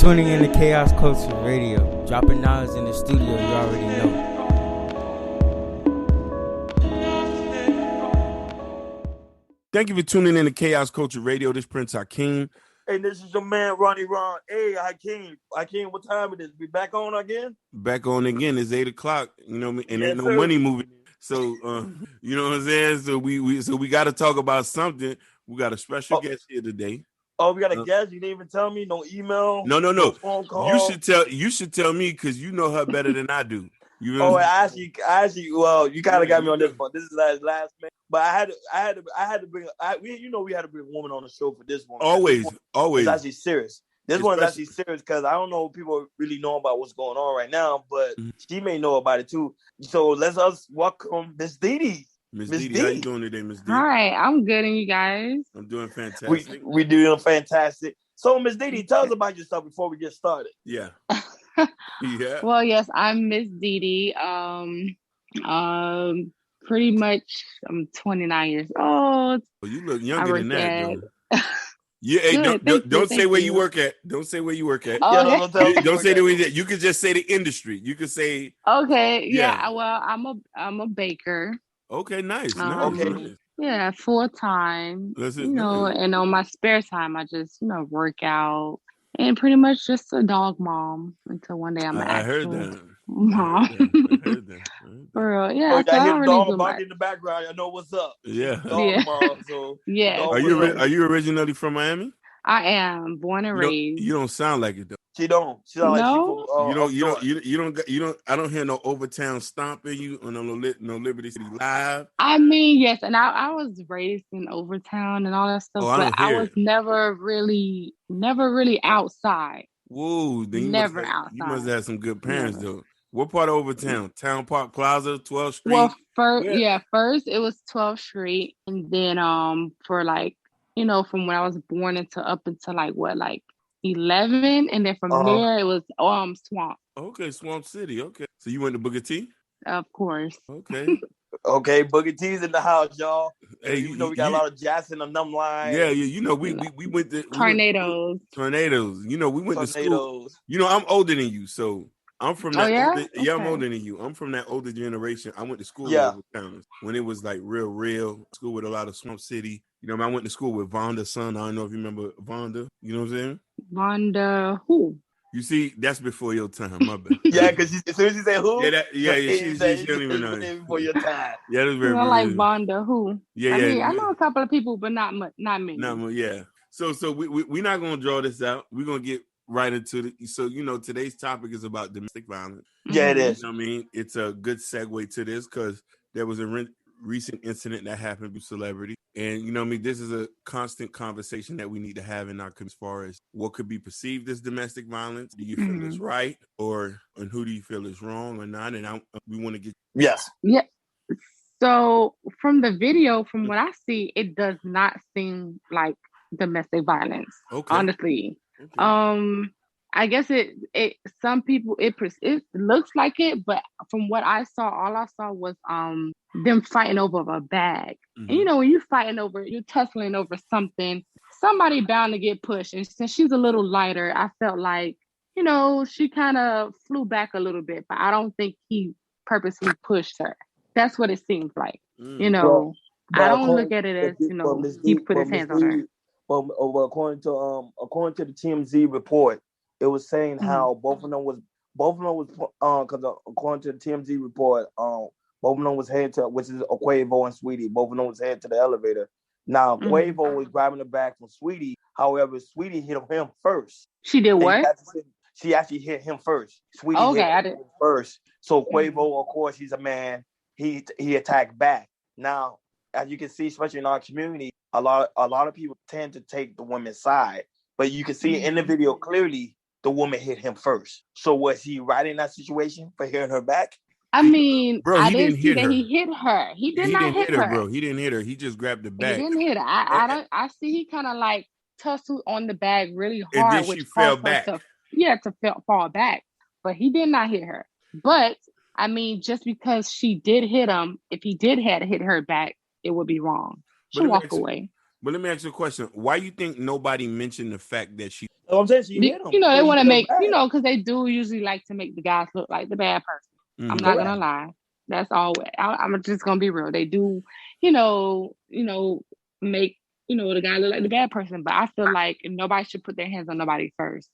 tuning in to Chaos Culture Radio. Dropping knowledge in the studio, you already know. Thank you for tuning in to Chaos Culture Radio. This Prince Hakeem. Hey, this is your man, Ronnie Ron. Hey, Hakeem, what time it is? We back on again? Back on again. It's 8 o'clock. You know, and Yes, ain't no sir. money moving. So, you know what I'm saying? So we got to talk about something. We got a special guest here today. Oh, we got a guest? You didn't even tell me? No email? No. Phone call? You should tell me because you know her better than I do. You know I actually, well, you kind of got me on this one. This is last man. But I had to bring. We had to bring a woman on the show for this one. Always. It's actually serious. This one's actually serious because I don't know if people really know about what's going on right now, but she may know about it too. So let's welcome Ms.Dee Dee. Ms.Dee Dee, how you doing today, Ms.Dee? Hi, I'm good, and you guys? I'm doing fantastic. We doing fantastic. So Ms.Dee Dee, tell us about yourself before we get started. Yeah. Yeah. Well, yes, I'm Ms.Dee Dee. Pretty much, I'm 29 years old. Well, you look younger than that, though. Yeah, hey, don't say where you work at. Don't say where you work at. Oh, okay. Don't say the way that you could just say the industry. You could say okay. Yeah. Well, I'm a baker. Okay, nice. Okay. Yeah, full time. And on my spare time, I just work out and pretty much just a dog mom until one day I'm an actual mom. I heard that. For real, yeah. Oh, so I hear don't the really dog barking in the background. I know what's up. Yeah. Dog mom, so yeah. Are you originally from Miami? I am born and raised. You don't sound like it though. She don't. She sound like you don't. I don't hear no Overtown stomping you on no Liberty City Live. I mean, yes, and I was raised in Overtown and all that stuff, but I was never really outside. Whoa, then outside. You must have some good parents though. What part of Overtown? Town Park Plaza, 12th Street? Well, first it was 12th Street, and then for from when I was born up until 11, and then from there it was Swamp. Okay, Swamp City. Okay, so you went to Booker T? Of course. Okay. Okay, Booker T's in the house, y'all. Hey, we got a lot of Jackson and them lines. Yeah. We went to Tornadoes. We went to school. I'm older than you, so I'm from that. I'm older than you. I'm from that older generation. I went to school with Overtowners when it was like real school with a lot of Swamp City. I went to school with Vonda's son. I don't know if you remember Vonda. You know what I'm saying? Vonda who? You see, that's before your time. My bad. Yeah, because as soon as you say who, she don't even know. Before your time. Yeah, that's very. Like Vonda who? Yeah, I know a couple of people, but not me. Not much. Yeah. So we're not gonna draw this out. We're gonna get right into it. So today's topic is about domestic violence. Yeah, it is. I mean, it's a good segue to this because there was a recent incident that happened with celebrity. And this is a constant conversation that we need to have in our as far as what could be perceived as domestic violence. Do you feel it's right, and who do you feel is wrong or not? And we want to get yes, yeah. So from the video, from what I see, it does not seem like domestic violence. Okay. Honestly, okay. I guess it some people it looks like it, but from what I saw, all I saw was them fighting over a bag. Mm-hmm. And when you're tussling over something, somebody bound to get pushed. And since she's a little lighter, I felt like she kind of flew back a little bit, but I don't think he purposely pushed her. That's what it seems like. I don't look at it as he put his hands on her. Well, according to the TMZ report, it was saying how both of them was because according to the TMZ report, both of them was headed to, which is Quavo and Sweetie. Both of them was headed to the elevator. Now Quavo was grabbing the bag from Sweetie. However, Sweetie hit him first. She did what? She actually hit him first. Sweetie hit him first. So Quavo, of course, he's a man. He attacked back. Now, as you can see, especially in our community, a lot of people tend to take the woman's side. But you can see in the video clearly the woman hit him first. So was he right in that situation for hitting her back? I mean, bro, I didn't see that he hit her. He didn't hit her, bro. He didn't hit her. He just grabbed the bag. He didn't hit her. I see he kind of like tussled on the bag really hard, and then she fell back. To fall back. But he did not hit her. But I mean, just because she did hit him, if he did have hit her back, it would be wrong. She'll walk away. But let me ask you a question. Why you think nobody mentioned the fact that she... I'm saying she hit him. You know, they want to make, because they do usually like to make the guys look like the bad person. Mm-hmm. I'm not going to lie. That's all. I'm just going to be real. They do, make, the guy look like the bad person. But I feel like nobody should put their hands on nobody first.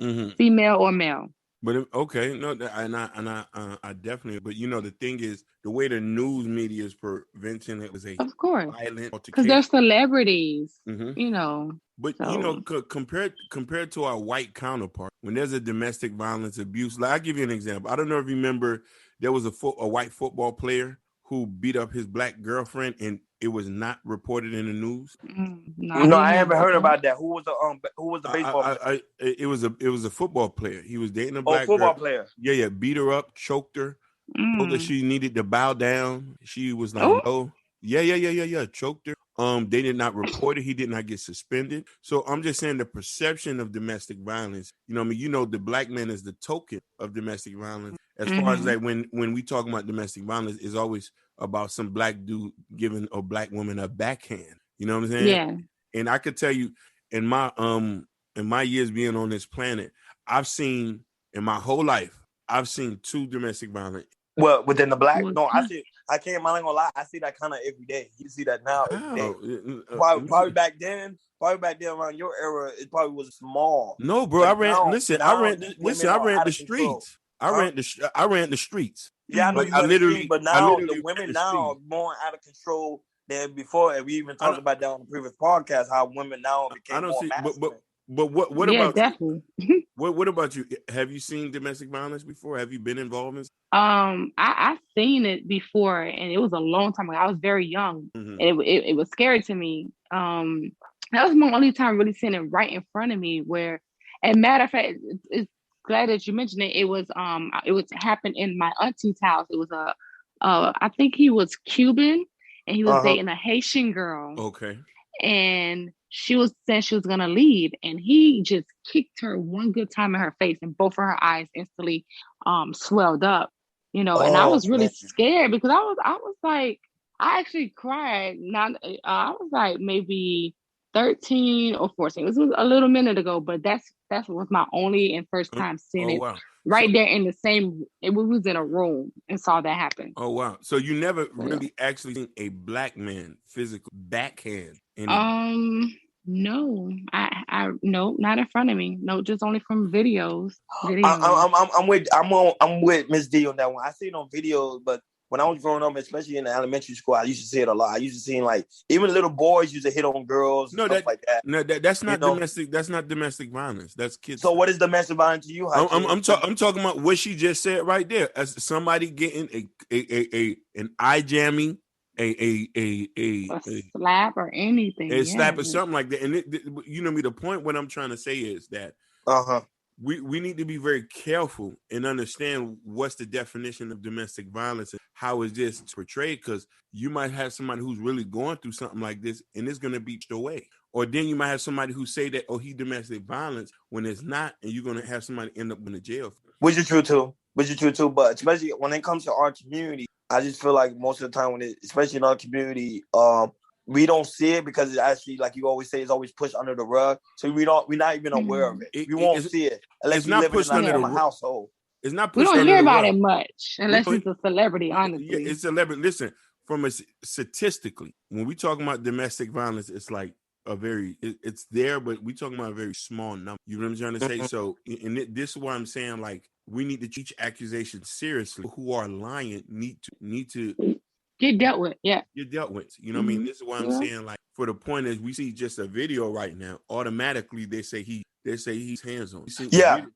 Mm-hmm. Female or male. But okay, no, and I definitely. But the thing is, the way the news media is preventing it was of course, violent altercation. Because they're celebrities, mm-hmm. But compared to our white counterpart, when there's a domestic violence abuse, like I'll give you an example. I don't know if you remember, there was a white football player who beat up his black girlfriend, and it was not reported in the news. No, I haven't heard about that. Who was the baseball player? It was a football player. He was dating a black football girl. Player. Yeah, beat her up, choked her, told her she needed to bow down. She was like, no. Yeah, choked her. They did not report it. He did not get suspended. So I'm just saying the perception of domestic violence. The black man is the token of domestic violence. As far as like when we talk about domestic violence, it's always about some black dude giving a black woman a backhand. You know what I'm saying? Yeah. And I could tell you, in my years being on this planet, I've seen in my whole life, I've seen 2 domestic violence. Well, within the black, no, I see. I can't. I'm not gonna lie. I see that kind of every day. You see that now every day. Probably back then around your era, it probably was small. No, bro. I ran the streets. I ran the streets. Yeah, I know you literally. But now the women now are more out of control than before. And we even talked about that on the previous podcast. How women now became more masculine. But what about definitely. What about you? Have you seen domestic violence before? Have you been involved in? I've seen it before, and it was a long time ago. I was very young, and it was scary to me. That was my only time really seeing it right in front of me. Where, and matter of fact, it's glad that you mentioned it. It was happened in my auntie's house. It was I think he was Cuban, and he was dating a Haitian girl. Okay. And she was saying she was gonna leave, and he just kicked her one good time in her face, and both of her eyes instantly swelled up, and I was really scared because I was like, I actually cried. Now I was like maybe 13 or 14. This was a little minute ago, but that was my only and first time seeing it. Wow. Right there in the same, we was in a room and saw that happen. Oh wow! So you never really actually seen a black man physically backhand? No, I no, not in front of me. No, just only from videos. I'm with Ms.Dee on that one. I see it on videos, but when I was growing up, especially in the elementary school, I used to see it a lot. I used to see like even little boys used to hit on girls. Stuff like that. No, that's not domestic. That's not domestic violence. That's kids. So what is domestic violence to you? I'm talking about what she just said right there. As somebody getting an eye jamming, a slap or anything, a slap or something like that. And the point. What I'm trying to say is that we need to be very careful and understand what's the definition of domestic violence and how is this portrayed, because you might have somebody who's really going through something like this and it's going to be away. Or then you might have somebody who say that, he domestic violence when it's not, and you're going to have somebody end up in the jail. Which is true too. But especially when it comes to our community, I just feel like most of the time especially in our community, we don't see it because it's actually, like you always say, it's always pushed under the rug. So we're not even aware of it. We won't see it unless you live in a household. It's not pushed. We don't hear about it much unless it's a celebrity. Honestly, it's a celebrity. Listen, statistically, when we talk about domestic violence, it's like it's there, but we talking about a very small number. You know what I'm trying to say? So, and this is why I'm saying, like, we need to teach accusations seriously. Who are lying need to get dealt with. Yeah. Get dealt with. You know what I mean? This is why I'm saying, like, for the point is we see just a video right now, automatically they say he's hands on.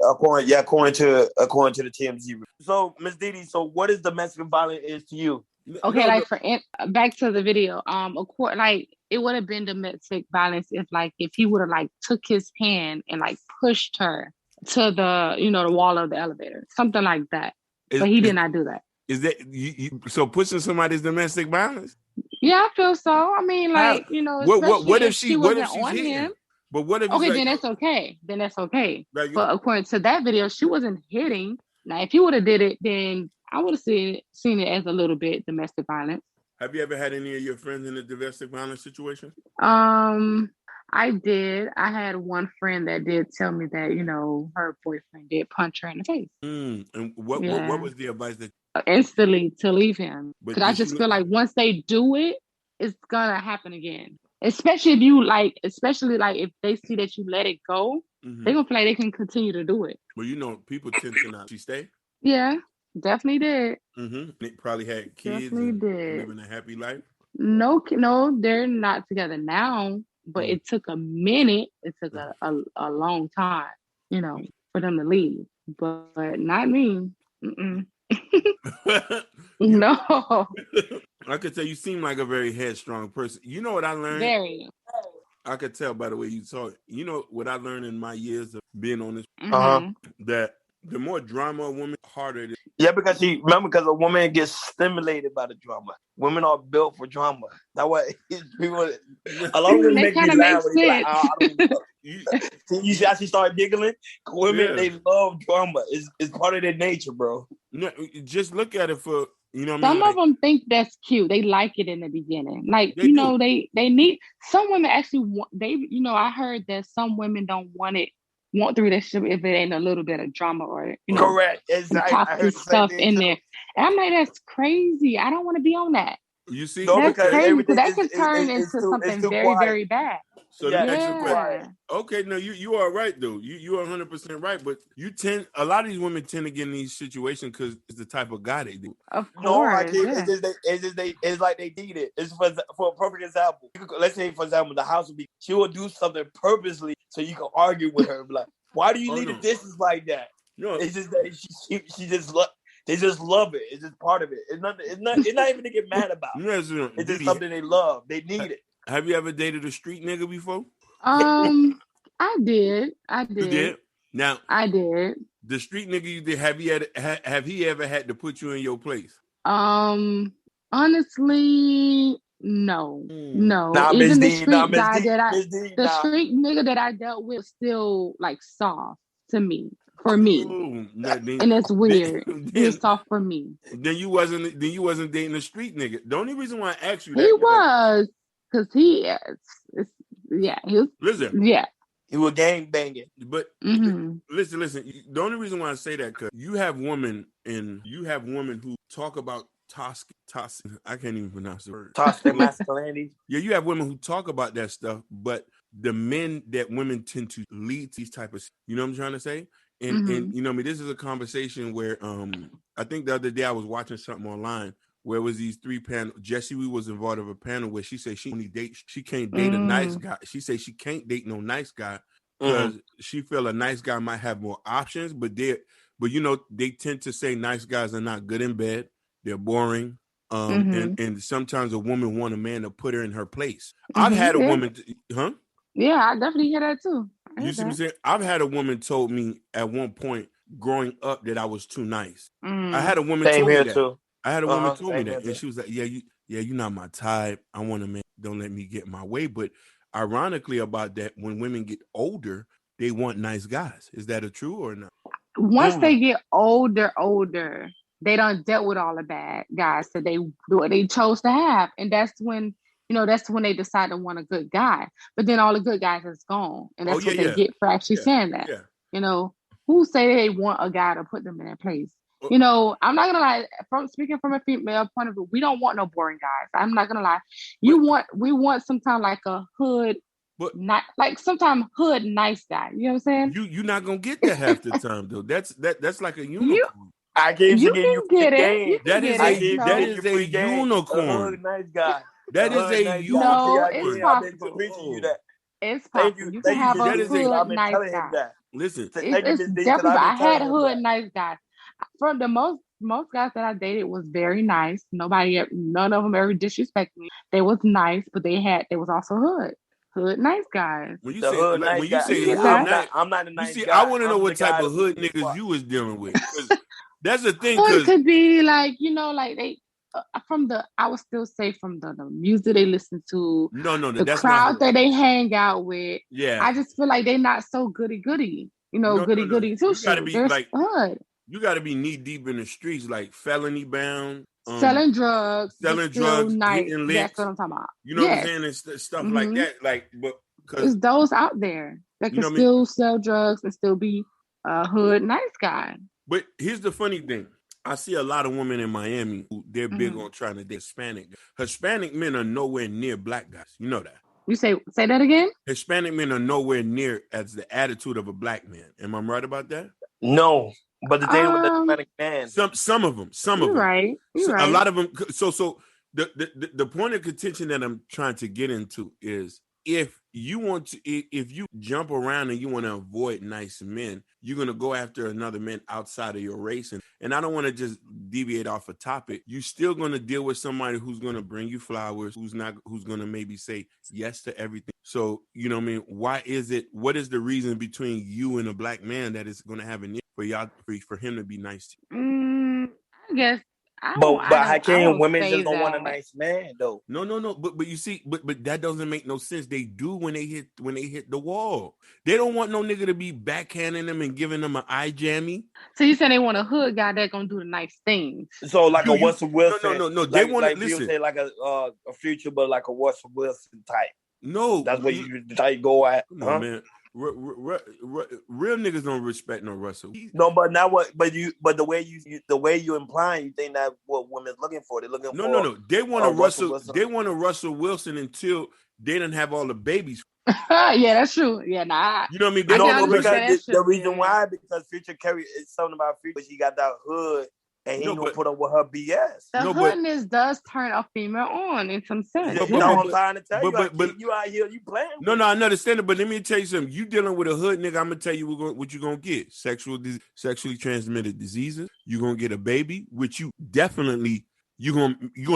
According to the TMZ. So Ms.Dee Dee, so what is domestic violence is to you? Okay, back to the video. Like it would have been domestic violence if he would have like took his hand and like pushed her to the the wall of the elevator, something like that. But he did not do that. Is that so pushing somebody's domestic violence? Yeah, I feel so. I mean, like, what if she wasn't on him? But what if then that's okay. Right. But according to that video, she wasn't hitting. Now, if he would have did it, then I would have seen it as a little bit domestic violence. Have you ever had any of your friends in a domestic violence situation? I did. I had one friend that did tell me that, her boyfriend did punch her in the face. And what was the advice that instantly to leave him? Because I just feel like once they do it, it's gonna happen again. Especially if they see that you let it go, they're gonna feel like they can continue to do it. Well, people tend to not. She stay? Yeah, definitely did. They probably had kids living a happy life. No, they're not together now, but it took a minute. It took a long time, for them to leave. But not me. No. I could tell you seem like a very headstrong person. You know what I learned? Very. I could tell by the way you talk. You know what I learned in my years of being on this? That the more drama a woman, harder it is. Yeah, because a woman gets stimulated by the drama. Women are built for drama. That's why people. A lot of women make me laugh when they like, I don't know. You see how she started giggling? Women, they love drama. It's part of their nature, bro. No, just look at it for. Some of them think that's cute. They like it in the beginning. Like, they need, some women actually want, I heard that some women don't want the relationship if it ain't a little bit of drama or, correct. toxic stuff in there. And I'm like, that's crazy. I don't want to be on that. You see? That's crazy because that can turn into something very, quiet. Very bad. So the next question. Okay, no, you are right though. You are 100% right, but a lot of these women tend to get in these situations because it's the type of guy they do. Of course. No, I can't. It's like they need it. It's for a perfect example. Let's say, for example, the house would be. She will do something purposely so you can argue with her. Like, why do you leave the dishes like that? No, it's just that she just they just love it. It's just part of it. It's not even to get mad about. It's just something they love. They need it. Have you ever dated a street nigga before? I did. You did? Now I did. The street nigga you did, have he ever had to put you in your place? Honestly, no. No. Even the street guy the street nigga that I dealt with still like soft to me. For me, and it's weird. He's soft for me. Then you wasn't dating a street nigga. The only reason why I asked you that he was because he is. He was. Listen, he was gang banging. But listen. The only reason why I say that because you have women who talk about toxic. I can't even pronounce the word. Toxic masculinity. Yeah, you have women who talk about that stuff, but the men that women tend to lead these type of. You know what I'm trying to say? And this is a conversation where I think the other day I was watching something online where it was these 3 panel. Jessie was involved in a panel where she said she can't date a nice guy. She said she can't date no nice guy because she feel a nice guy might have more options, but they tend to say nice guys are not good in bed. They're boring. And sometimes a woman want a man to put her in her place. I've had a woman, Yeah, I definitely hear that too. You see what I'm saying? I've had a woman told me at one point growing up that I was too nice. I had a woman told me that. Too. I had a woman told me that, and she was like, you're not my type. I want a man. Don't let me get my way. But ironically about that, when women get older, they want nice guys. Is that true or not? Once they get older, they don't dealt with all the bad guys that they chose to have, and that's when. That's when they decide to want a good guy. But then all the good guys is gone. And that's what they get for actually saying that. Yeah. Who say they want a guy to put them in their place? I'm not going to lie. Speaking from a female point of view, we don't want no boring guys. I'm not going to lie. We want sometimes like a hood, sometimes hood nice guy. You know what I'm saying? You're not going to get that half the time, though. That's like a unicorn. I gave you get it. That is a unicorn. A hood nice guy. That is a unicorn. No, it's possible. It's possible. You can have a hood nice guy. Listen, it's definitely. I had a hood nice guy. From the most guys that I dated was very nice. None of them ever disrespected me. They was nice, but they was also hood nice guys. When you say hood nice, I'm not a nice guy. I want to know what type of hood niggas you was dealing with. That's the thing. It could be like they. I would still say from the music they listen to, the crowd that they hang out with. Yeah, I just feel like they're not so goody goody. Goody too. You gotta be hood. You gotta be knee deep in the streets, like felony bound. selling drugs, nice. That's what I'm talking about. You know what I'm saying? And stuff like that. Like, but it's those out there that can still sell drugs and still be a hood nice guy. But here's the funny thing. I see a lot of women in Miami who they're big on trying to date Hispanic. Hispanic men are nowhere near black guys. You know that. You say that again? Hispanic men are nowhere near as the attitude of a black man. Am I right about that? No. But the thing with the Hispanic man. Some of them. You're right. A lot of them. So the point of contention that I'm trying to get into is if you jump around and you want to avoid nice men, you're going to go after another man outside of your race. And I don't want to just deviate off a topic. You're still going to deal with somebody who's going to bring you flowers, who's going to maybe say yes to everything. So, you know what I mean? What is the reason between you and a black man that is going to have an issue for him to be nice to you? I guess. But how can women just don't want a nice man though? No. But you see, but that doesn't make no sense. They do when they hit the wall. They don't want no nigga to be backhanding them and giving them an eye jammy. So you saying they want a hood guy that gonna do the nice things? So like a Russell Wilson? No. They want to listen. Say like a Future, but like a Russell Wilson type. No, that's what you go at. No, man. Real niggas don't respect no Russell. No, but not what. But the way you implying, you think that what women's looking for? They're looking for. No. They want a Russell Wilson. They want a Russell Wilson until they didn't have all the babies. Yeah, that's true. Yeah, nah. You know what I mean? Because the reason why, because Future carry it's something about Future. She got that hood. And he don't put up with her BS. The hoodness does turn a female on in some sense. You know what I'm trying to tell you. You out here, you playing. No, I understand it. But let me tell you something. You dealing with a hood nigga, I'm going to tell you what you're going to get. Sexually transmitted diseases. You're going to get a baby, which you're going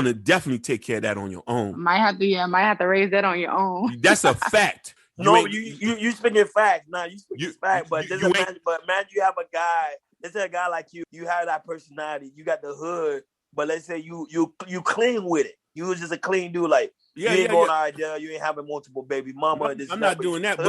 to definitely take care of that on your own. Might have to raise that on your own. That's a fact. You speaking facts. Nah, you speaking facts. But imagine you have a guy. Let's say a guy like you have that personality, you got the hood, but let's say you clean with it. You was just a clean dude, like you ain't going out there, you ain't having multiple baby mama. I'm not doing that, but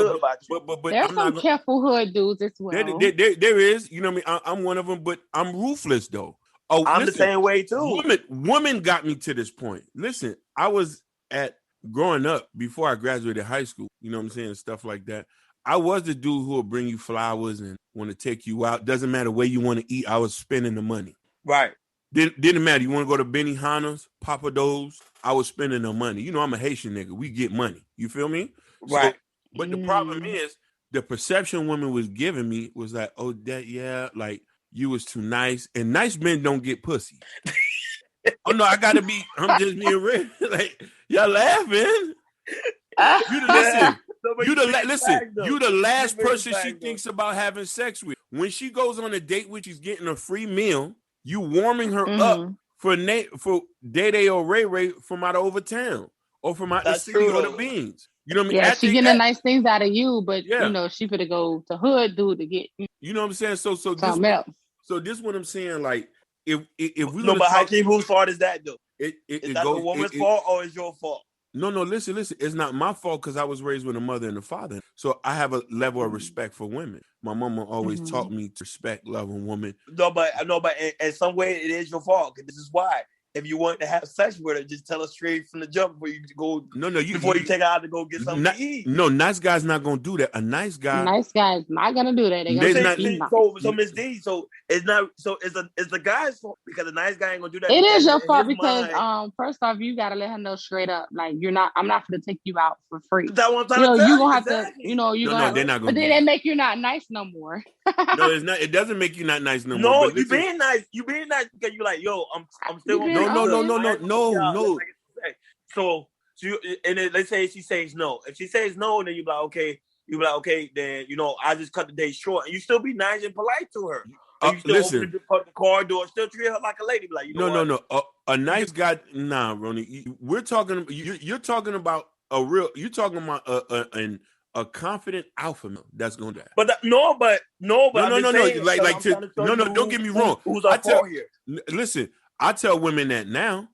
there's some careful hood dudes as well. There is, you know what I mean? I'm one of them, but I'm ruthless though. Oh, I'm the same way too. Woman got me to this point. Listen, I was growing up before I graduated high school, you know what I'm saying, stuff like that. I was the dude who will bring you flowers and want to take you out. Doesn't matter where you want to eat. I was spending the money. Right. Didn't matter. You want to go to Benihana's, Papa Do's? I was spending the money. You know, I'm a Haitian nigga. We get money. You feel me? Right. But the problem is the perception women was giving me was like, oh, like you was too nice. And nice men don't get pussy. Oh, no, I'm just being real. Like, y'all laughing. Listen. You the last person she thinks about having sex with. When she goes on a date with you's getting a free meal, you warming her up for Day or Ray from out of over town or from out the city or the beans. You know what I mean? Yeah, she getting nice things out of you, but you know, she finna go to hood dude to get you know what I'm saying? So this what I'm saying, like if we but Hakeem, whose fault is that though? Is that the woman's fault or is your fault? No, listen. It's not my fault because I was raised with a mother and a father. So I have a level of respect for women. My mama always taught me to respect, love a woman. No, but in some way it is your fault. This is why. If you want to have sex with her, just tell her straight from the jump before you go. Before you take her out to go get something to eat. No, nice guy's not gonna do that. A nice guy is not gonna do that. So Ms. D, so it's the guy's fault because the nice guy ain't gonna do that. It is your fault because first off, you gotta let her know straight up, like I'm not gonna take you out for free. That's what I'm trying to tell you. Gonna have to, they're not gonna. But then they make you not nice no more. No, it's not. It doesn't make you not nice no more. No, you being nice. You being nice because you're like, yo, I'm still. No. So and then let's say she says no. If she says no, then you be like, okay. Then I just cut the day short, and you still be nice and polite to her. You still open the car door, still treat her like a lady. Be like, no. A nice guy, nah, Ronnie. We're talking. You're talking about a real. You're talking about a confident alpha male that's going to die. But no. Don't get me wrong. Who's our fault here? Listen, I tell women that now.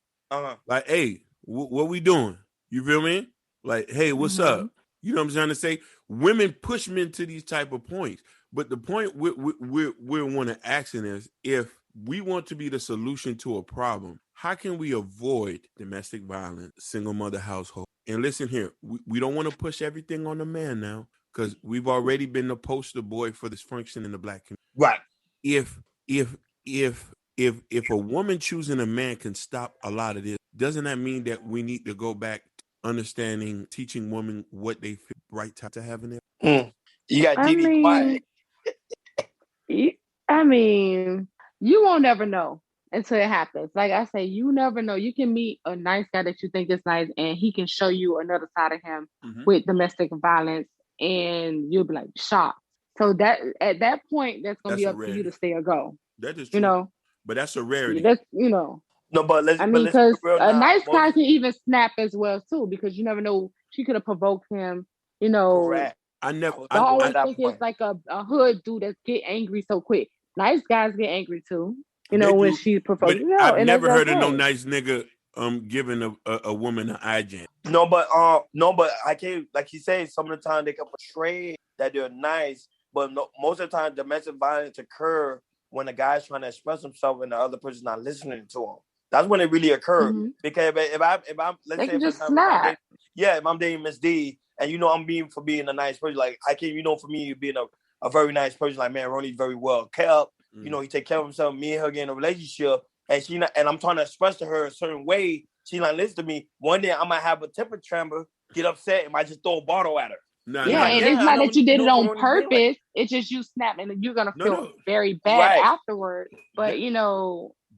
Like, hey, what we doing? You feel me? Like, hey, what's up? You know what I'm trying to say? Women push men to these type of points. But the point we want to ask is if we want to be the solution to a problem, how can we avoid domestic violence, single mother household? And listen here, we don't want to push everything on the man now, because we've already been the poster boy for dysfunction in the black community. Right. If a woman choosing a man can stop a lot of this, doesn't that mean that we need to go back understanding, teaching women what they feel right time to have in there? You got Dee Dee quiet. I mean, you won't never know until it happens. Like I say, you never know. You can meet a nice guy that you think is nice, and he can show you another side of him with domestic violence, and you'll be like shocked. So that at that point, that's gonna be up to you to stay or go. That is true. But that's a rarity. That's No, but let's. I mean, because a nice guy can even snap as well too, because you never know. She could have provoked him. Correct. I always think it's like a hood dude that get angry so quick. Nice guys get angry too. When she provokes. I've never heard of no nice nnigga giving a woman an eye jam. No, but I can't, like you say, some of the time they can portray that they're nice, but most of the time domestic violence occur when the guy's trying to express himself and the other person's not listening to him. That's when it really occurs. Because if I'm let's say if I'm dating Ms.Dee and I'm being a nice person, like I can for me being a very nice person, like man, Ronnie's very well kept. He take care of himself. Me and her get in a relationship, and I'm trying to express to her a certain way. She not listen to me. One day I might have a temper tremor, get upset, and might just throw a bottle at her. It's not that you did it on purpose. It's just you snapping, and you're gonna feel very bad afterwards. But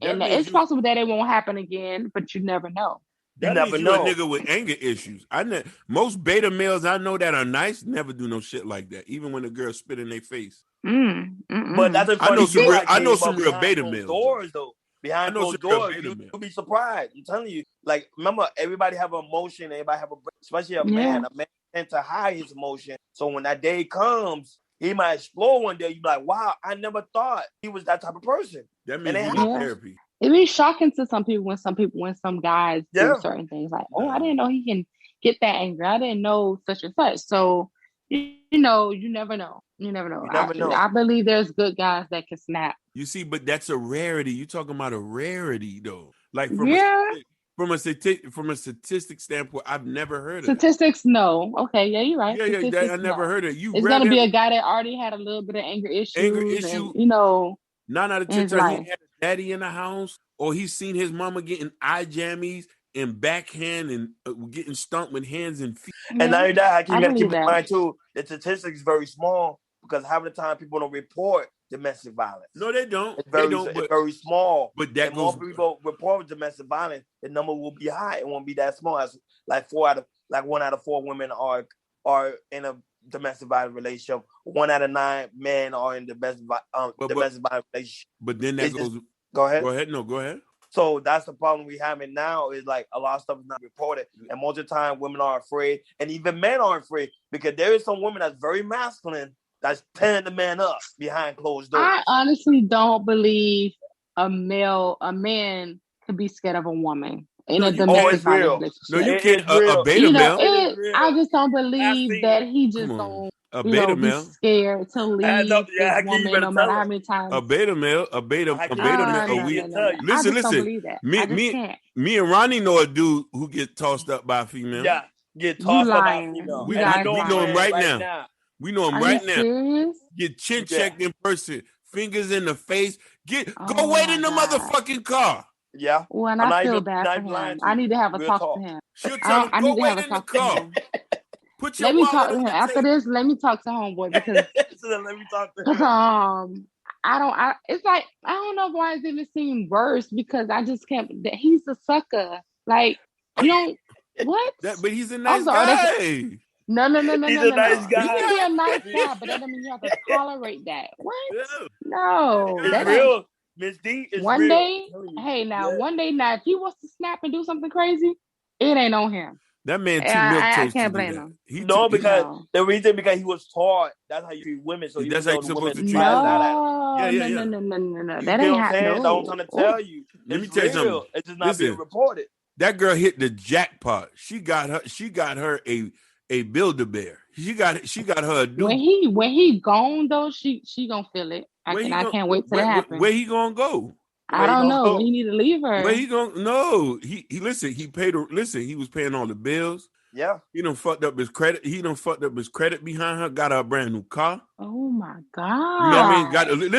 and it's possible that it won't happen again. But you never know. You never know. A nigga with anger issues. Most beta males I know that are nice never do no shit like that. Even when the girl spit in their face. But that's I know some real beta males. Doors though. Behind closed doors, you'll be surprised. I'm telling you. Like, remember, everybody have an emotion. Everybody have especially a man. A man tends to hide his emotion. So when that day comes, he might explode one day. You be like, wow, I never thought he was that type of person. That means you need therapy. It be shocking to some people when some guys do certain things. Like, I didn't know he can get that angry. I didn't know such and such. So, you never know. You never know. I believe there's good guys that can snap. You see, but that's a rarity. You're talking about a rarity, though. Like from a statistic standpoint, I've never heard of statistics. No, okay, yeah, you're right. I never heard of you. It's gonna be a guy that already had a little bit of anger issues. And, 9 out of 10 times he had a daddy in the house, or he's seen his mama getting eye jammies and backhand and getting stumped with hands and feet. And now that you got to keep in mind too, the statistics is very small because half the time people don't report domestic violence. No, they don't. It's very small. But that more people report domestic violence, the number will be high. It won't be that small. As like 1 out of 4 women are in a domestic violence relationship. 1 out of 9 men are in domestic violence relationship. But then that goes. Go ahead. Go ahead. No, go ahead. So that's the problem we have now is like a lot of stuff is not reported. And most of the time women are afraid and even men are afraid because there is some women that's very masculine that's tearing the man up behind closed doors. I honestly don't believe a man could be scared of a woman in a domestic violence relationship. No, you can't. A beta male. I just don't believe that he just don't. A beta male be scared to leave this woman no matter how many times. A beta male. Listen. Me and Ronnie know a dude who get tossed up by a female. Yeah, get tossed up by a female. We know him right now. We know him right now. Serious? Get chin checked in person, fingers in the face. Go wait in the motherfucking car. Yeah. Well, and I feel bad for him. I need to have a talk to him. She'll tell him, go wait in the car. Let me talk to him after this. Let me talk to homeboy because let me talk to him. It's like I don't know why it's even seem worse because I just can't. He's a sucker. Like what? But he's a nice guy. No. He's a nice guy. You can be a nice guy, but that doesn't mean you have to tolerate that. What? Yeah. No, that's real. Ms.Dee is one real. One day now, if he wants to snap and do something crazy, it ain't on him. That man too milk toast. I can't blame him. The reason because he was taught that's how you treat women. So that's how you're supposed to treat women. No. That ain't happening. I'm trying to tell you. Let me tell you something. It's just not being reported. That girl hit the jackpot. She got her a Build-A-Bear. She got her a dude. When he gone though, she gonna feel it. I can't wait till that happens. Where he gonna go? I don't know. He need to leave her. But he don't know. He listen. He paid her. Listen, he was paying all the bills. Yeah. He done fucked up his credit. He done fucked up his credit behind her. Got her a brand new car. Oh my God. You know what I mean?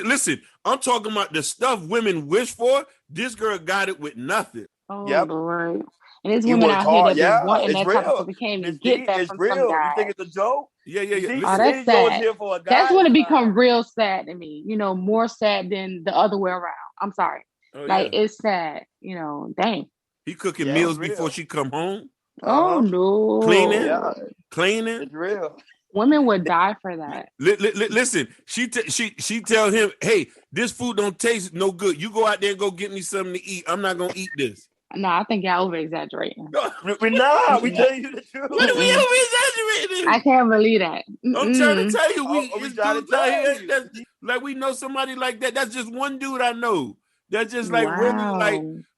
Listen. I'm talking about the stuff women wish for. This girl got it with nothing. Oh Lord. And there's women out here that be wanting that type of stuff. Can't even get that from some guy. You think it's a joke? Yeah. Oh, that's sad. That's when it become real sad to me. You know, more sad than the other way around. I'm sorry. It's sad. You know, dang. He cooking meals before she come home. Oh no. Cleaning. It's real. Women would die for that. Listen, she tell him, hey, this food don't taste no good. You go out there and go get me something to eat. I'm not gonna eat this. No, I think y'all over exaggerating. We're not. We tell you the truth. What are we over exaggerating? I can't believe that. I'm trying to tell you, like we know somebody like that. That's just one dude I know. That's just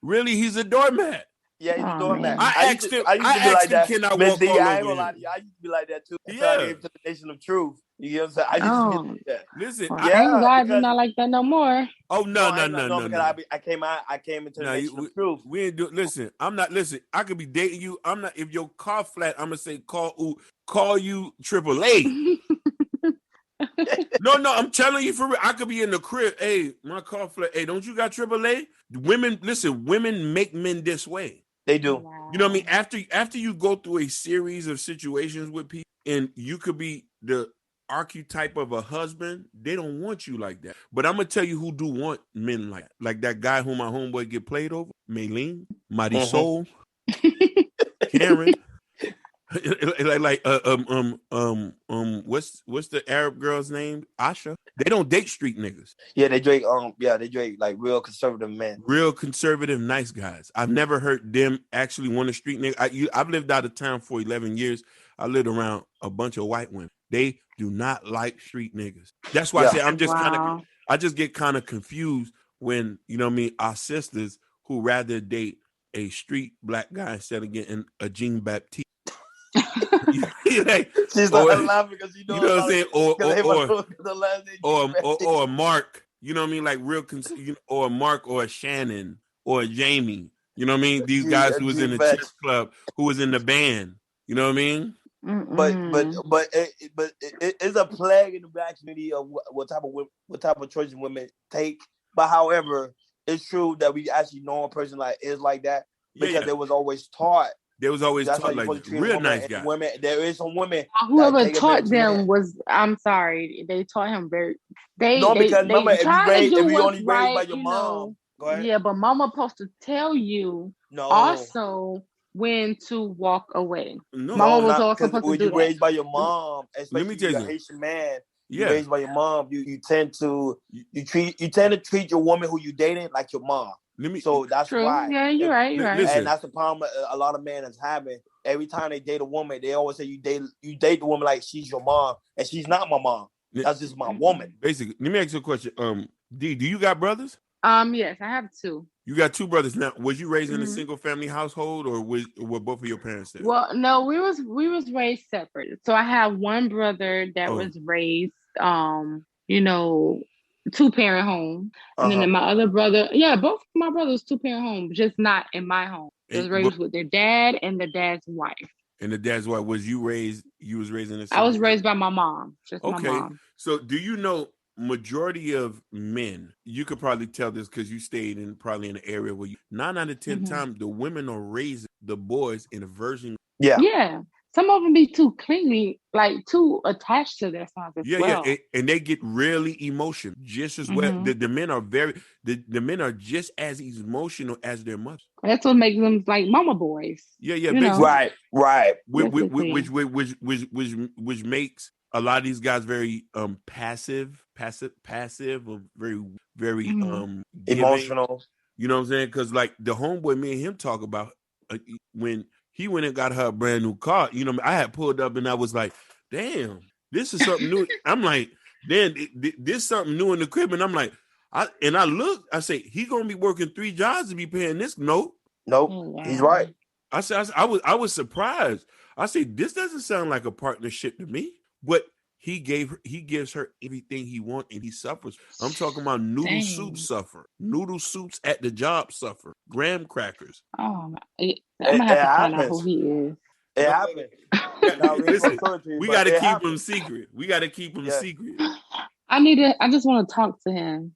really, he's a doormat. Yeah, he's a doormat. I asked him, can I walk all over him? I used to be like that too. Yeah. To the nation of truth. You know what I'm saying? I used to be like that. Listen, thank God you're not like that no more. Oh no. Because I came into the nation of truth. We ain't do. Listen, I'm not. Listen, I could be dating you. I'm not. If your car flat, I'm gonna say call you AAA. No, I'm telling you for real. I could be in the crib. Hey, my car flat. Hey, don't you got AAA? Women make men this way. They do. You know what I mean? After you go through a series of situations with people, and you could be the archetype of a husband, they don't want you like that. But I'm gonna tell you who do want men like that guy who my homeboy get played over, Maylene, Marisol, Karen. What's the Arab girl's name? Asha. They don't date street niggas. Yeah, they date like real conservative men. Real conservative, nice guys. I've never heard them actually want a street nigga. I've lived out of town for 11 years. I lived around a bunch of white women. They do not like street niggas. That's why I say I just get kind of confused when, you know what I mean, our sisters who rather date a street black guy instead of getting a Jean Baptiste. She's not laughing because you know what I'm saying, or a Mark, you know what I mean, like real, or a Mark or a Shannon or a Jamie, you know what I mean. These guys who was in the chess club, who was in the band, you know what I mean. But it's a plague in the black community of what type of choices women take. But however, it's true that we actually know a person is like that because it was always taught. They was always taught like real nice guys. Women, there is some women. Whoever taught them was, I'm sorry, they taught him very. Because remember, if you only raised by your mom, go ahead. Yeah, but mama supposed to tell you also when to walk away. Mama was also supposed to do that. When you raised by your mom, especially if you're a Haitian man, you raised by your mom, you tend to treat your woman who you dating like your mom. So that's true. why. Yeah, you're right. Listen. And that's the problem a lot of men is having. Every time they date a woman, they always say you date the woman like she's your mom, and she's not my mom. That's just my woman. Basically, let me ask you a question. Dee, do you got brothers? Yes, I have two. You got two brothers. Now, was you raised in a single family household, or were both of your parents there? Well, no, we was raised separate. So I have one brother that was raised, 2-parent home. And then my other brother, both of my brothers 2-parent home, just not in my home. It was raised with their dad and the dad's wife. And the dad's wife, was you raised in a I was raised by my mom. Just my mom. So do you know majority of men, you could probably tell this because you stayed probably in an area where 9 out of 10 times the women are raising the boys in a version. Yeah. Some of them be too clingy, like too attached to their sons as well. Yeah, and they get really emotional just as well. The men are the men are just as emotional as their mother. That's what makes them like mama boys. Yeah, right. Which makes a lot of these guys very passive, or very emotional. You know what I'm saying? Because like the homeboy, me and him talk about when he went and got her a brand new car. You know, I had pulled up and I was like, damn, this is something new. I'm like, then this something new in the crib. And I'm like, I look, I say, he going to be working 3 jobs to be paying this. Nope. He's right. I was surprised. I say, this doesn't sound like a partnership to me. But he gives her everything he wants, and he suffers. I'm talking about noodle soup suffer. Noodle soups at the job suffer. Graham crackers. Oh, I'm gonna have to find out who he is. It happened. Listen, we got to keep him secret. We got to keep him secret. I just want to talk to him.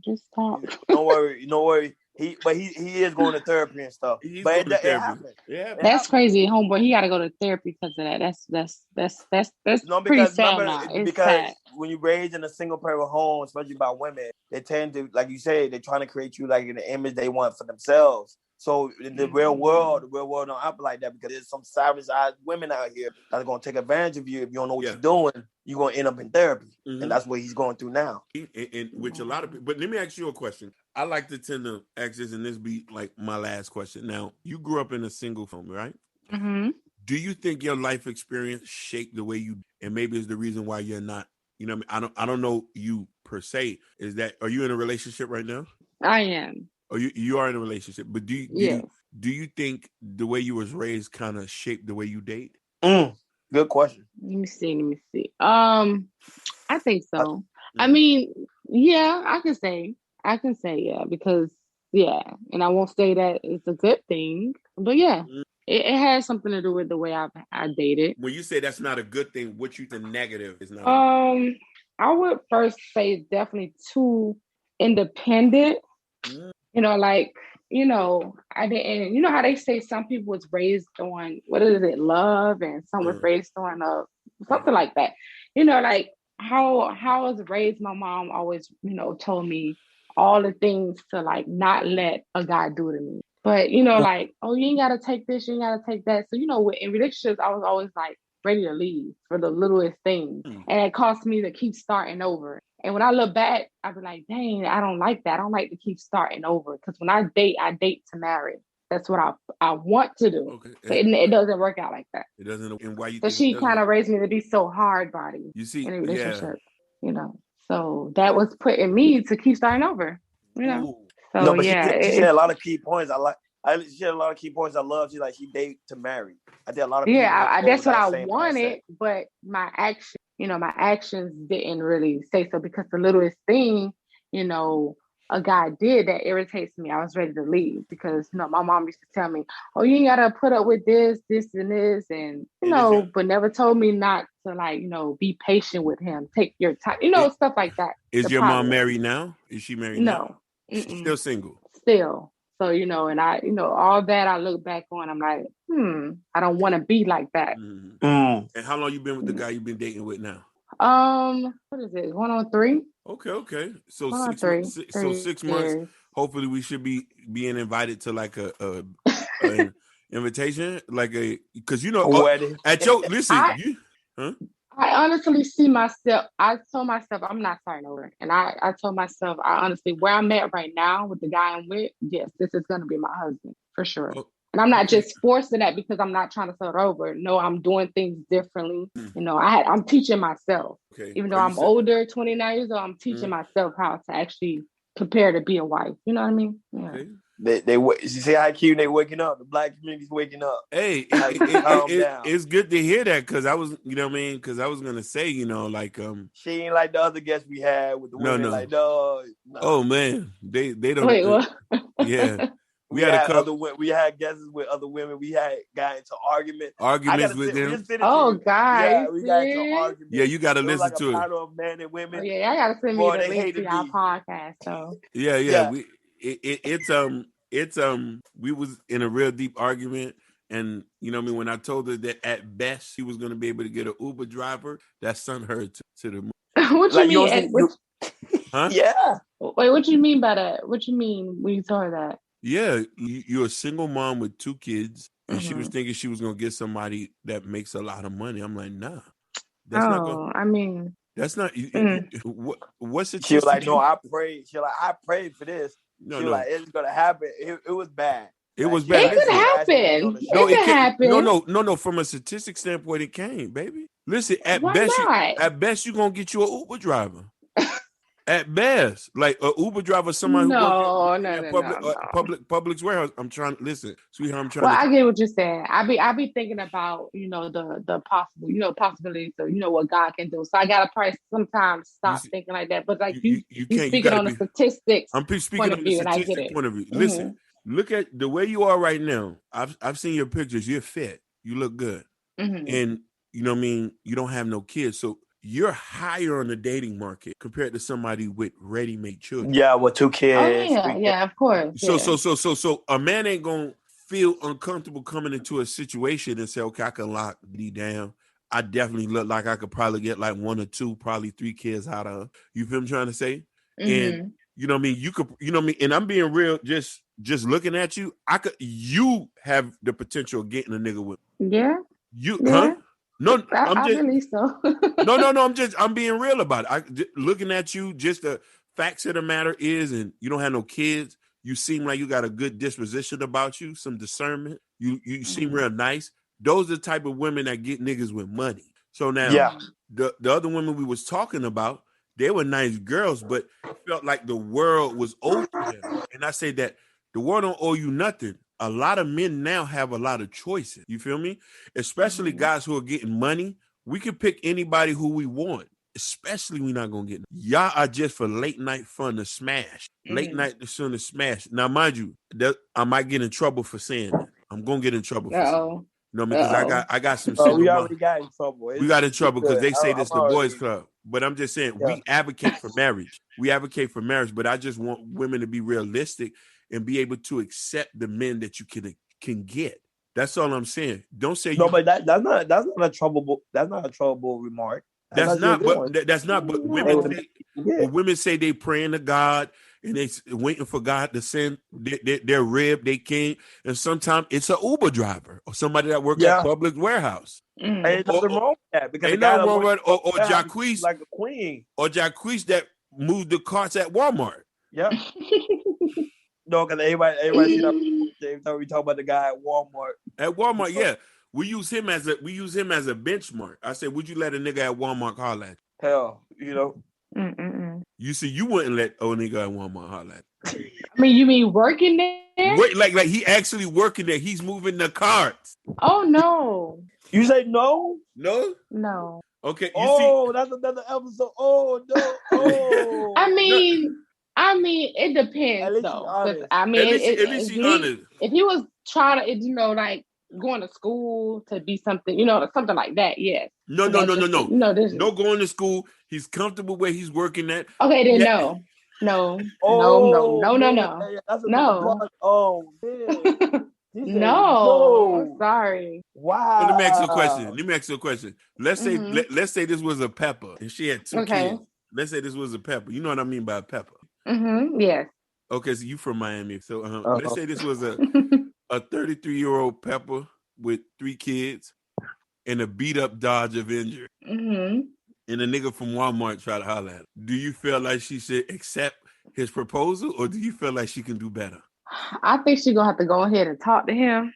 Just talk. Don't worry. He is going to therapy and stuff. But it happened. Yeah, that's crazy, homeboy. He got to go to therapy because of that. That's pretty sad now. It's sad. When you're raised in a single parent home, especially by women, they tend to, like you say, they're trying to create you like in the image they want for themselves. So in the real world don't operate like that, because there's some savage-eyed women out here that are going to take advantage of you. If you don't know what you're doing, you're going to end up in therapy. And that's what he's going through now. And which a lot of people, but let me ask you a question. I like to tend to ask this, and this be like my last question. Now, you grew up in a single family, right? Mm-hmm. Do you think your life experience shaped the way you, and maybe it's the reason why you're not, I don't know you per se. Are you in a relationship right now? I am. Oh, you are in a relationship, but do you think the way you was raised kind of shaped the way you date? Good question. Let me see. I think so. I mean, yeah, I can say yeah, because and I won't say that it's a good thing, but yeah, it has something to do with the way I dated. When you say that's not a good thing, what you think negative is not? I would first say definitely too independent. I didn't. You know how they say some people was raised on love, and some was raised on something like that. How I was raised. My mom always told me all the things to like not let a guy do to me. But you ain't gotta take this, you ain't gotta take that. So in relationships, I was always like ready to leave for the littlest things, and it caused me to keep starting over. And when I look back, I be like, dang, I don't like that. I don't like to keep starting over, because when I date to marry. That's what I want to do. Okay. But it doesn't work out like that. It doesn't. And why you? So she kind of raised me to be so hard body. You see, in a relationship, So that was putting me to keep starting over. So but she shared a lot of key points. She shared a lot of key points. I love. She date to marry. I did a lot of. That's what I wanted, but my actions didn't really say so, because the littlest thing, a guy did that irritates me, I was ready to leave, because my mom used to tell me, oh, you ain't gotta put up with this and this, and but never told me not to be patient with him, take your time, stuff like that. Is your mom married now? Is she married now? No. She's still single. Still. So, and I, all that I look back on, I'm like, I don't want to be like that. And how long you been with the guy you've been dating with now? What is it? 1 on 3? Okay. So 6 months. Hopefully, we should be being invited to like an invitation, because wedding. At your I honestly see myself. I told myself I'm not starting over, and I told myself I honestly, where I'm at right now with the guy I'm with, yes, this is going to be my husband for sure. And I'm not just forcing that because I'm not trying to start over. No, I'm doing things differently. I'm teaching myself. Okay. Even though I'm older, 29 years old, I'm teaching myself how to actually prepare to be a wife. You know what I mean? Yeah. Okay. You see how cute they waking up. The Black community's waking up. Hey, it's good to hear that, because I was, because I was gonna say, she ain't like the other guests we had with the women. No. Like, no. Oh man, they don't. Wait, what? Yeah. We had guests with other women. We got into arguments with them. Oh, guys. Yeah, we got into arguments. Yeah, you got to listen to it. Battle of men and women. Oh, yeah, I got to send me the link to y'all podcast. So. Yeah. We was in a real deep argument, and when I told her that at best she was going to be able to get an Uber driver, that sent her to the. What you mean? Huh? Yeah. Wait, what do you mean by that? What you mean when you told her that? Yeah, you're a single mom with 2 kids, and she was thinking she was gonna get somebody that makes a lot of money. I'm like, nah, that's not gonna. I mean, that's not. What's it? She was like, no, I prayed. She was like, I prayed for this. She was like, it's gonna happen. It was bad. It was bad. It could happen. It could happen. No. From a statistic standpoint, it came, baby. Listen, at best, you're gonna get you an Uber driver. At best, like a Uber driver, somebody who works at Publix warehouse. I'm trying to listen, sweetheart. I'm trying. Well, I get what you're saying. I be thinking about the possible possibilities of what God can do. So I gotta probably sometimes stop thinking like that. But like you speaking on the statistics. I'm speaking on the statistic point of view. Listen, look at the way you are right now. I've seen your pictures. You're fit. You look good, and you know what I mean. You don't have no kids, so you're higher on the dating market compared to somebody with ready-made children. Yeah, with 2 kids. Oh, yeah, of course. So a man ain't gonna feel uncomfortable coming into a situation and say, okay, I can lock Dee down. I definitely look like I could probably get like 1 or 2, probably 3 kids out of her. You feel what I'm trying to say? And you know what I mean? You could, you know what I mean? And I'm being real, just looking at you, you have the potential of getting a nigga with. Yeah. Huh? No, I believe so. No. I'm being real about it. Looking at you, just the facts of the matter is, and you don't have no kids. You seem like you got a good disposition about you, some discernment. You seem real nice. Those are the type of women that get niggas with money. So now, the other women we was talking about, they were nice girls, but it felt like the world was owed to them. And I say that the world don't owe you nothing. A lot of men now have a lot of choices. You feel me? Especially guys who are getting money. We can pick anybody who we want, especially we're not going to get. Y'all are just for late night fun to smash. Late night fun to smash. Now, mind you, I might get in trouble for saying that. I'm going to get in trouble for saying that. No, because I got some shit. We already got in trouble. We got in trouble because they say this the boys club. But I'm just saying, we advocate for marriage. We advocate for marriage, but I just want women to be realistic and be able to accept the men that you can get. That's all I'm saying. Don't say but that's not a trouble remark. That's not. But women say they praying to God and they waiting for God to send their rib, they king, and sometimes it's an Uber driver or somebody that works at Publix warehouse. Ain't nothing wrong with that because ain't nothing wrong with or Jacquees like a queen or Jacquees that moved the carts at Walmart. Yeah. No, because everybody see that we talk about the guy at Walmart. At Walmart, yeah. We use him as a benchmark. I said, would you let a nigga at Walmart holler at you? Hell, You see, you wouldn't let a nigga at Walmart holler at you. I mean, you mean working there? Wait, like he actually working there. He's moving the carts. Oh no. You say no? No? No. Okay. That's another episode. Oh no. Oh. I mean, it depends though. I mean, at least he's honest. If he was trying to, like going to school to be something, something like that, yes. No. No going to school. He's comfortable where he's working at. Okay, then no. No. Oh, man. No. Sorry. Wow. Let me ask you a question. Let's say this was a Pepper and she had 2 kids. Let's say this was a Pepper. You know what I mean by a Pepper? Yes. Okay, so you from Miami. So let's say this was a 33-year-old Pepper with 3 kids and a beat up Dodge Avenger. And a nigga from Walmart try to holler at her. Do you feel like she should accept his proposal or do you feel like she can do better? I think she's going to have to go ahead and talk to him.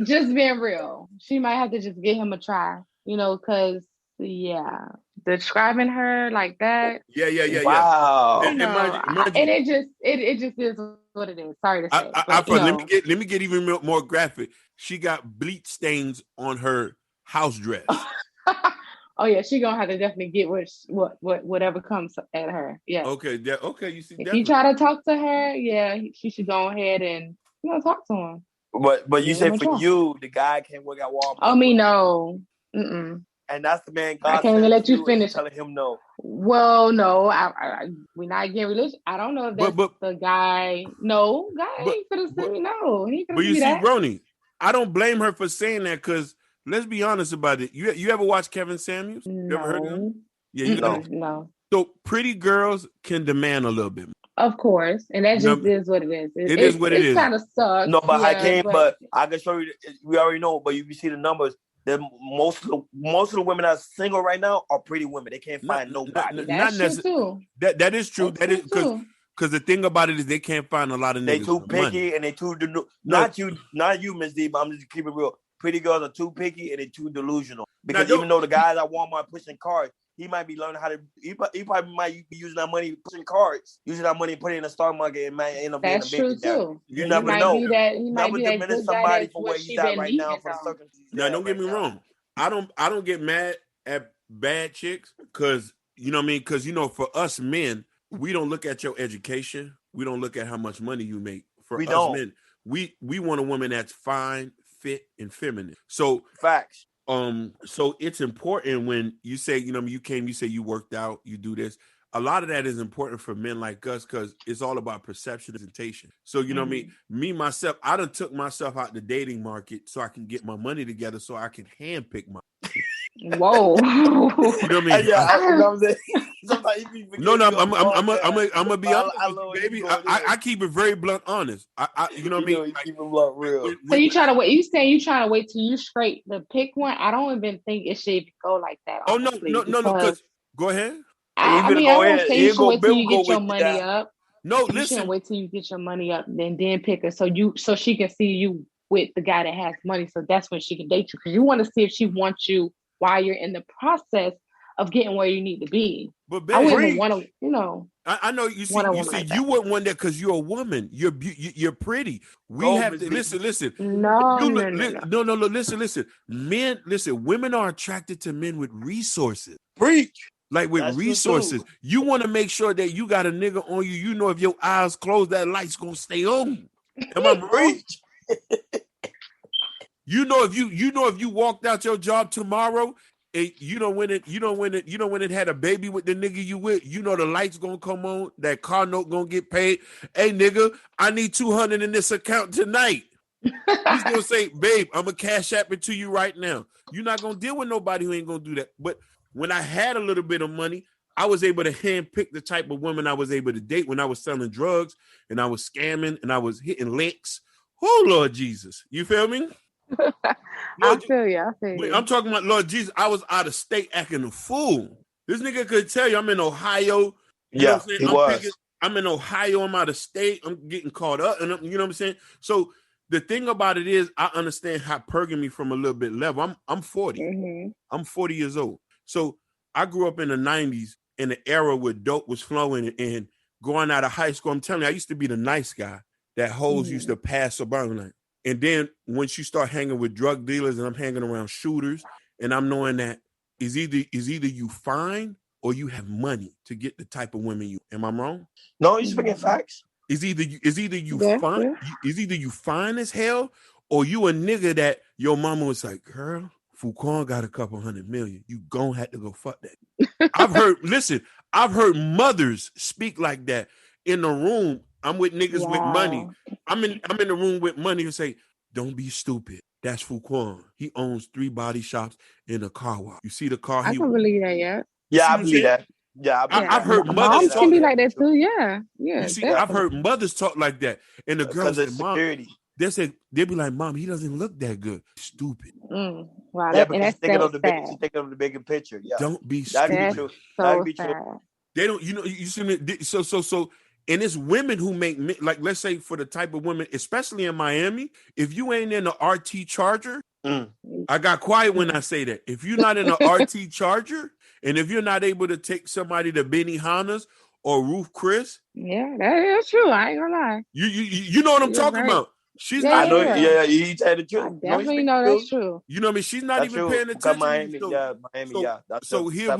Just being real. She might have to just give him a try, because, describing her like that. Yeah. Wow. And it just is what it is. Sorry to say. Let me get even more graphic. She got bleach stains on her house dress. Oh yeah, she gonna have to definitely get whatever comes at her. Yeah. Okay. Okay. You see, if you try to talk to her, she should go ahead and talk to him. But you say for you, the guy can't work at Walmart. Oh me no. Mm-mm. And that's the man. God I can't even let you finish. Telling him no. Well, no, we're not getting religious. I don't know if that's the guy. No, guy ain't gonna say no. He but you see, Roni, I don't blame her for saying that because let's be honest about it. You ever watch Kevin Samuels? No. You ever heard of him? Yeah, no. So pretty girls can demand a little bit more. Of course, and that just is what it is. It is what it is. It kind of sucks. No, but I can't. But I can show you. We already know. But you see the numbers. Most of the women that are single right now are pretty women. They can't find nobody. That's true too. That is true. That is because the thing about it is they can't find a lot of niggas. They too picky and they too not you, Ms.Dee, but I'm just keeping it real. Pretty girls are too picky and they're too delusional. Because even though the guys at Walmart pushing cars, he might be learning how to. He probably might be using that money, pushing cards, using that money, putting it in the stock market, and might end up being a billionaire. That's true too. You never know. He might be that good guy for where he's at right now for the circumstances. Now, don't get me wrong. I don't get mad at bad chicks because you know what I mean. Because for us men, we don't look at your education. We don't look at how much money you make. For us men, we want a woman that's fine, fit, and feminine. So facts. So it's important when you say, you say you worked out, you do this. A lot of that is important for men like us because it's all about perception and presentation. So, you know what I mean? Me, myself, I done took myself out the dating market so I can get my money together so I can handpick my. Whoa. You know what I mean? Yeah, you know what I'm saying? Sometimes no, I'm gonna be honest with you, baby. I keep it very blunt, honest. You know what I mean? Like, keep it blunt, real. So you try to wait? You saying you trying to wait till you straight to pick one? I don't even think it should go like that. Honestly, no. Because go ahead. I mean, I would say you should wait till you get your money up. No, you shouldn't wait till you get your money up, then pick her so she can see you with the guy that has money. So that's when she can date you because you want to see if she wants you while you're in the process of getting where you need to be. But babe, I wouldn't want to, I know you see. You wouldn't want that because you're a woman. You're pretty. Listen. No. Listen. Men, women are attracted to men with resources. Preach. Like with resources, you want to make sure that you got a nigga on you. You know, if your eyes closed, that light's gonna stay on. Am I right? If you walked out your job tomorrow, and when it had a baby with the nigga you with, the light's gonna come on, that car note gonna get paid. Hey nigga, I need $200 in this account tonight. He's gonna say, babe, I'm gonna cash app it to you right now. You're not gonna deal with nobody who ain't gonna do that. But when I had a little bit of money, I was able to handpick the type of women I was able to date when I was selling drugs and I was scamming and I was hitting licks. Oh, Lord Jesus. You feel me? I feel you. I'm talking about Lord Jesus. I was out of state acting a fool. This nigga could tell you I'm in Ohio. You know what I'm saying? I'm in Ohio. I'm out of state. I'm getting caught up. And you know what I'm saying? So the thing about it is I understand hypergamy from a little bit level. I'm 40. Mm-hmm. I'm 40 years old. So I grew up in the 90s in the era where dope was flowing and going out of high school. I'm telling you, I used to be the nice guy that hoes used to pass around. Like, and then once you start hanging with drug dealers and I'm hanging around shooters and I'm knowing that is either you fine or you have money to get the type of women you. Am I wrong? No, you're speaking facts. Is either you fine, is either you fine as hell or you a nigga that your mama was like, girl, Foucault got a couple $100 million. You gonna have to go fuck that. I've heard mothers speak like that in the room. I'm with niggas with money. I'm in the room with money and say, don't be stupid. That's Foucault. He owns 3 body shops in a car wash. You see the car? I can believe that, yeah. Yeah, I believe that. Yeah, I've heard mothers moms talk can be like that too. Yeah. You see, I've heard mothers talk like that, and the girls say, "Mom," they be like, "Mom, he doesn't look that good." Stupid. Wow, yeah, but she's thinking of the bigger picture. Yeah, don't be stupid. That'd be true. They don't. You see me. So. And it's women who make, like, let's say for the type of women, especially in Miami, if you ain't in the RT Charger, I got quiet when I say that. If you're not in an RT Charger, and if you're not able to take somebody to Benihana's or Ruth Chris, yeah, that is true. I ain't gonna lie. You know what I'm talking about. She's not. I know. Yeah, you tell the truth. I definitely know that's true. You know what I mean? She's not even paying attention. Miami. So here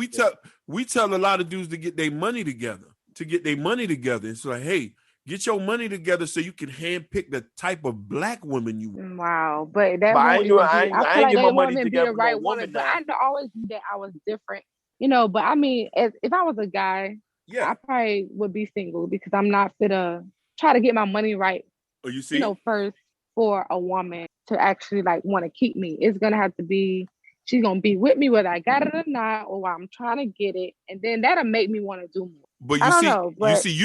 we tell a lot of dudes to get their money together. It's like, hey, get your money together so you can handpick the type of black woman you want. Wow, but that I feel like that woman be the right woman. But I always knew that I was different, But I mean, if I was a guy, I probably would be single because I'm not fit to try to get my money right. Oh, you see, first for a woman to actually want to keep me, it's gonna have to be. She's gonna be with me whether I got it or not, or while I'm trying to get it, and then that'll make me want to do more. But you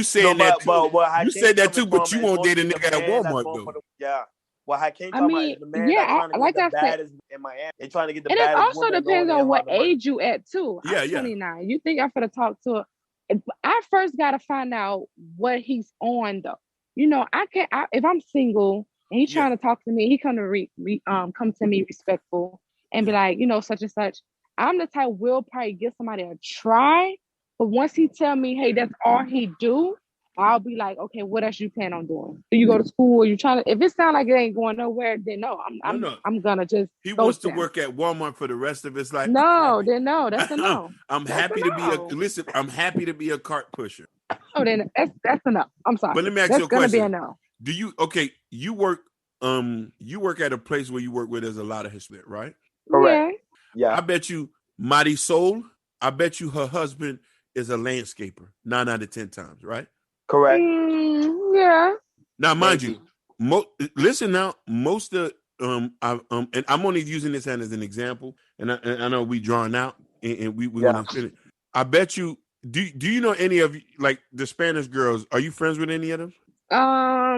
said that too. You said that too, but you won't date a nigga at Walmart though. Yeah. Well, I can't talk about the man that's trying to get the baddest in Miami. They're trying to get the baddest. And it also depends on what age you at too. I'm 29. You think I'm gonna talk to I first gotta find out what he's on though. I can't. If I'm single and he's trying to talk to me, he come to me respectful and be like, such and such. I'm the type will probably give somebody a try, but once he tell me, hey, that's all he do, I'll be like, okay, what else you plan on doing? Do you go to school? Or you trying to? If it sounds like it ain't going nowhere, then no, I'm gonna just. He wants to work at Walmart for the rest of his life. No, then no, that's a no. I'm happy to be I'm happy to be a cart pusher. Oh, then that's enough. I'm sorry. But let me ask you a question. That's gonna be a no. Do you you work at a place where you work where there's a lot of Hispanic, right? Correct. Yeah. I bet you Marisol, I bet you her husband is a landscaper 9 out of 10 times, right? Correct. Yeah. Now, mind you, listen now, most of and I'm only using this as an example, and I know we drawing out, and we want to finish. I bet you. Do you know any of like the Spanish girls? Are you friends with any of them? I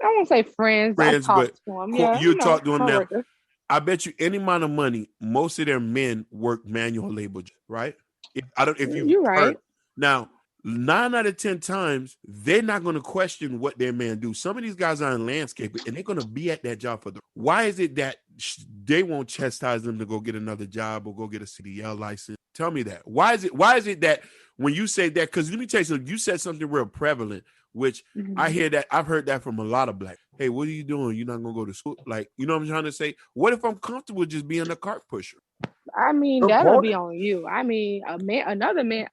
won't say friends. I talk to them. Yeah, you talk to them now. Workers. I bet you any amount of money, most of their men work manual labor, right? You're right. Now, 9 out of 10 times, they're not going to question what their man do. Some of these guys are in landscaping, and they're going to be at that job for them. Why is it that they won't chastise them to go get another job or go get a CDL license? Tell me that. Why is it that when you say that, because let me tell you something, you said something real prevalent, which I hear that, I've heard that from a lot of black. Hey, what are you doing? You're not going to go to school? Like, you know what I'm trying to say? What if I'm comfortable just being a cart pusher? I mean, that'll be on you. I mean, another man,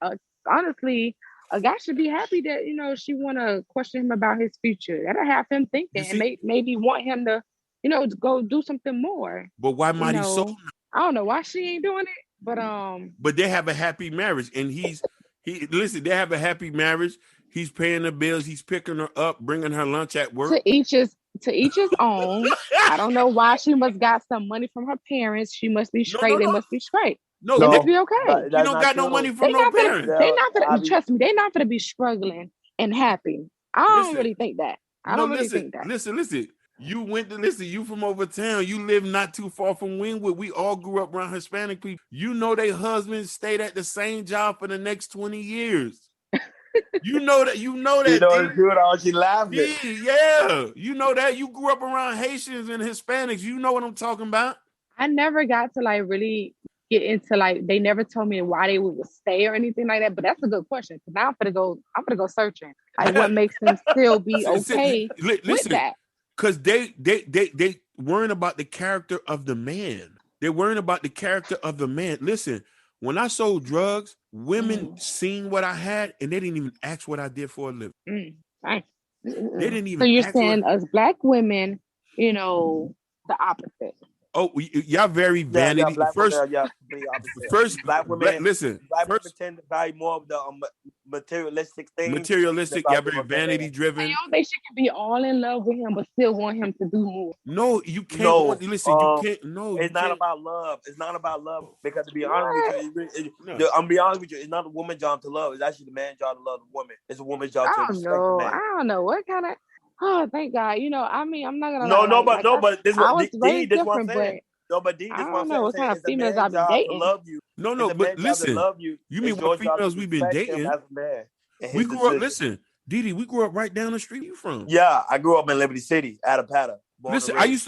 honestly, a guy should be happy that, she want to question him about his future. That'll have him thinking and maybe want him to, to go do something more. But why might he so? I don't know why she ain't doing it, but But they have a happy marriage, and listen, they have a happy marriage. He's paying the bills. He's picking her up, bringing her lunch at work. To each his own. I don't know why she must got some money from her parents. She must be straight. No. They must be straight. No, they must be okay. You don't got no money from no parents. They're not gonna trust me. They're not gonna be struggling and happy. I don't really think that. I don't really think that. Listen. You from over town. You live not too far from Wynwood. We all grew up around Hispanic people. You know their husbands stayed at the same job for the next 20 years. You know that. You know that. She laughing. Yeah. You know that. You grew up around Haitians and Hispanics. You know what I'm talking about. I never got to really get into they never told me why they would stay or anything like that. But that's a good question. Because now I'm gonna go searching. What makes them still be okay with that? Because they worrying about the character of the man. They're worrying about the character of the man. Listen, when I sold drugs, women seen what I had, and they didn't even ask what I did for a living. Nice. They didn't even. So you're saying us black women, the opposite. Oh, y'all very vanity. First, black women. Listen, black women tend to value more of the materialistic things. Y'all very vanity driven. I don't think she can be all in love with him, but still want him to do more. No, you can't. Listen, you can't. No, it's not about love. It's not about love. Because to be honest with you, I'm be honest with you, it's not a woman's job to love. It's actually the man's job to love the woman. It's a woman's job to respect the man. I don't know what kind of. Oh, thank God. I mean, I'm not gonna. But this I was raised different, what I'm saying. But this I don't know what kind of females I've been dating. Love you. No, but listen. You mean what females we've been dating? We grew up. Listen, Dee Dee, we grew up right down the street. You from? Yeah, I grew up in Liberty City, Attapata. I used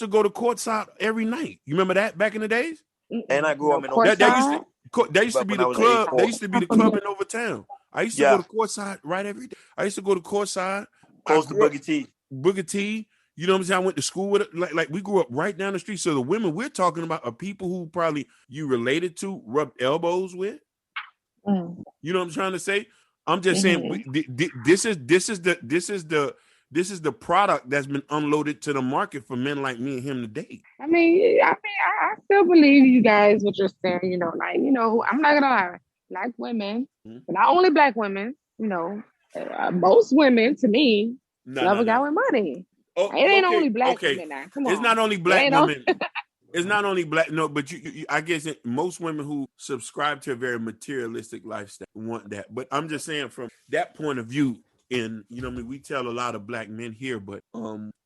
to go to courtside every night. You remember that back in the days? And I grew up in that used to be the club. They used to be the club in Overtown. I used to go to courtside right every day. I used to go to courtside. Close to Booker T. Booker T. You know what I'm saying? I went to school with it. Like we grew up right down the street. So the women we're talking about are people who probably you related to, rubbed elbows with. You know what I'm trying to say? I'm just saying this is the product that's been unloaded to the market for men like me and him to date. I mean, I still believe you guys what you're saying. I'm not gonna lie. Black women, but not only black women. Most women, to me, love a guy with money. It ain't only black women now. Come on. It's not only black women. It's not only black. No, but you I guess most women who subscribe to a very materialistic lifestyle want that. But I'm just saying from that point of view, and we tell a lot of black men here, but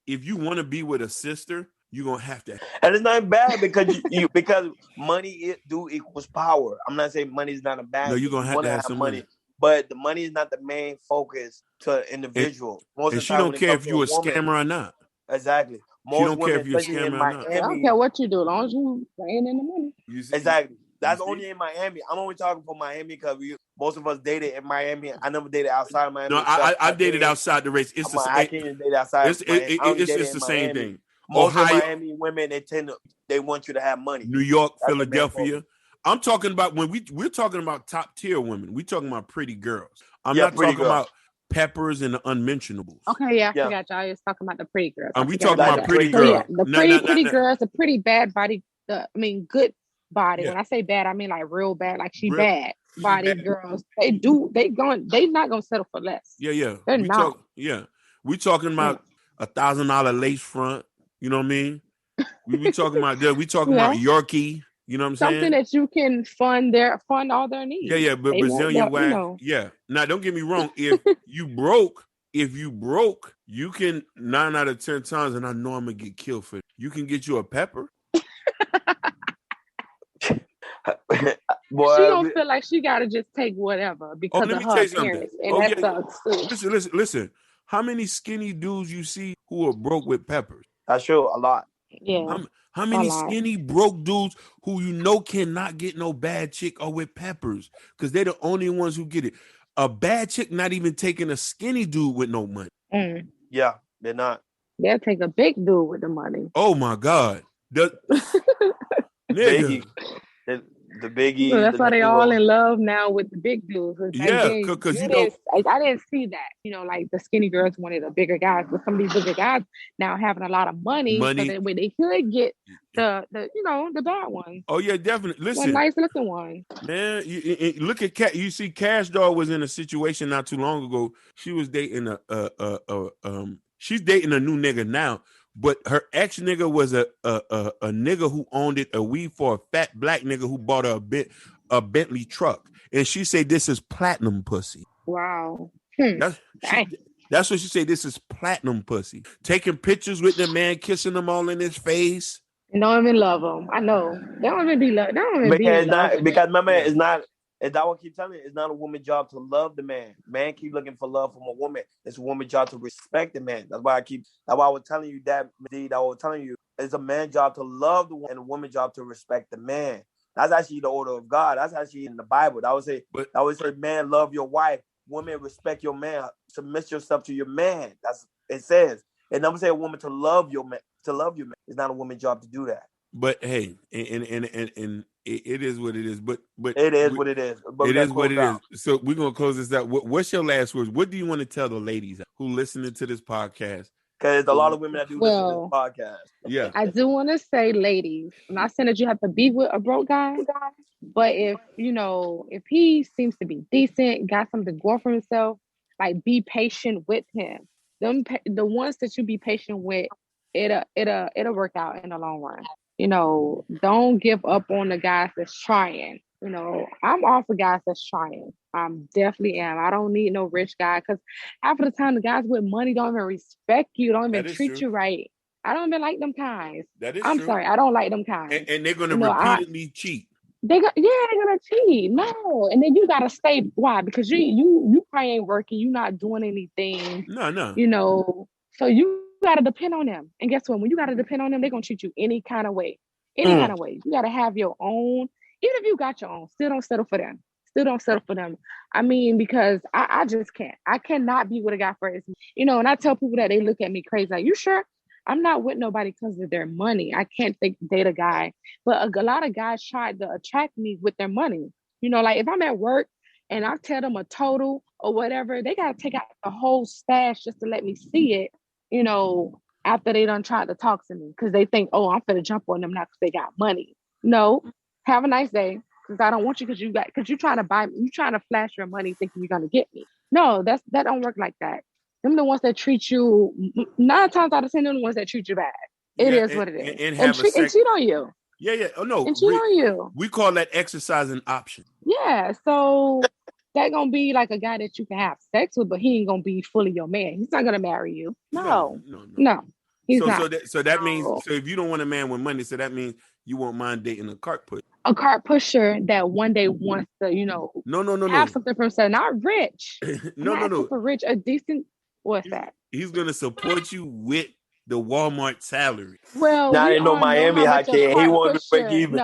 if you want to be with a sister, you're gonna have to. And it's not bad because because money equals power. I'm not saying money is not a bad. No, you're gonna have to have some money. But the money is not the main focus to an individual. And she don't care if you're a scammer or not. Exactly. most women, if you're especially in Miami, I don't care what you do, as long as you bring in the money. Exactly. That's only in Miami. I'm only talking for Miami because most of us dated in Miami. I never dated outside of Miami. No, I dated outside the race. I can't date outside. It's the same thing. Most of Miami women, they want you to have money. New York, Philadelphia. I'm talking about when we're talking about top tier women. We're talking about pretty girls. I'm not talking about Peppers and the unmentionables. Okay, I forgot y'all was talking about the pretty girls. We talking about pretty girls. So, yeah, the pretty girls, the pretty bad body. Good body. Yeah. When I say bad, I mean like real bad. Like bad body girls. They not gonna settle for less. Yeah. They're not. We talking about $1,000 lace front. You know what I mean? We talking about about Yorkie. You know what I'm saying? Something that you can fund all their needs. Yeah. But Brazilian wax. Yeah. Now don't get me wrong. If you broke, you can 9 out of 10 times, and I know I'm gonna get killed for it. You can get you a pepper. Boy, she don't feel like she gotta just take whatever because of her parents, and that sucks too. Listen. How many skinny dudes you see who are broke with peppers? That's true, a lot. Yeah. How many skinny broke dudes who cannot get no bad chick are with peppers? Because they're the only ones who get it. A bad chick not even taking a skinny dude with no money. Mm. Yeah, they're not. They'll take a big dude with the money. Oh my God. Biggie. The biggie. So that's why they all in love now with the big dudes. Yeah, because I didn't see that. Like the skinny girls wanted the bigger guys, but some of these bigger guys now having a lot of money. So that way they could get the bad ones. Oh yeah, definitely. Listen, the nice looking one. Man, you look at Cat. You see, Cash Doll was in a situation not too long ago. She was dating she's dating a new nigga now. But her ex nigga was a nigga who owned a weed for a fat black nigga who bought her a Bentley truck, and she said this is platinum pussy. Wow, that's what she said. This is platinum pussy. Taking pictures with the man, kissing them all in his face. And don't even love him. I know they don't even be love. They don't even be love. Because my man is not. And that what I keep telling you, it's not a woman's job to love the man. Man keep looking for love from a woman. It's a woman's job to respect the man. That's why I was telling you that, Ms.Dee. I was telling you, it's a man's job to love the woman and a woman's job to respect the man. That's actually the order of God. That's actually in the Bible. I would say, man, love your wife. Women, respect your man. Submit yourself to your man. That's it says. It never say a woman to love your man. To love your man. It's not a woman's job to do that. But hey, and it is what it is. But it is what it is. But it is what it is. So we're gonna close this out. What's your last words? What do you want to tell the ladies who listening to this podcast? Because there's a lot of women that do listen to this podcast. Yeah, I do want to say, ladies, I'm not saying that you have to be with a broke guy, but if he seems to be decent, got something going for himself, like be patient with him. The ones that you be patient with, it'll work out in the long run. Don't give up on the guys that's trying. I'm all for guys that's trying. I definitely am. I don't need no rich guy because half of the time the guys with money don't even respect you, don't even treat you right. I don't even like them kinds. I'm sorry, I don't like them kinds. And they're gonna repeatedly cheat. They're gonna cheat. No, and then you gotta stay. Why? Because you probably ain't working. You not doing anything. No. So you gotta depend on them. And guess what? When you gotta depend on them, they're gonna treat you any kind of way. Kind of way. You gotta have your own. Even if you got your own, still don't settle for them. I mean, because I just can't. I cannot be with a guy first. And I tell people that they look at me crazy. Like, you sure? I'm not with nobody because of their money. I can't date a guy. But a lot of guys try to attract me with their money. Like if I'm at work and I tell them a total or whatever, they got to take out the whole stash just to let me see it, after they done tried to talk to me because they think, oh, I'm finna jump on them now because they got money. No, have a nice day because I don't want you because you trying to buy me. You trying to flash your money thinking you're going to get me. No, that don't work like that. Them the ones that treat you 9 times out of 10, them the ones that treat you bad. It is what it is. And cheat on you. Yeah. Oh no. And cheat on you. We call that exercising option. Yeah. So that gonna be like a guy that you can have sex with, but he ain't gonna be fully your man. He's not gonna marry you. No. He's not. So that means if you don't want a man with money, so that means you won't mind dating a cart pusher. A cart pusher that one day wants to, have something for himself. Not rich. No. For rich, a decent. What's that? He's gonna support you with the Walmart salary. Well, now we I know all know Miami how high much a kid. He cart wanted to break pusher. even.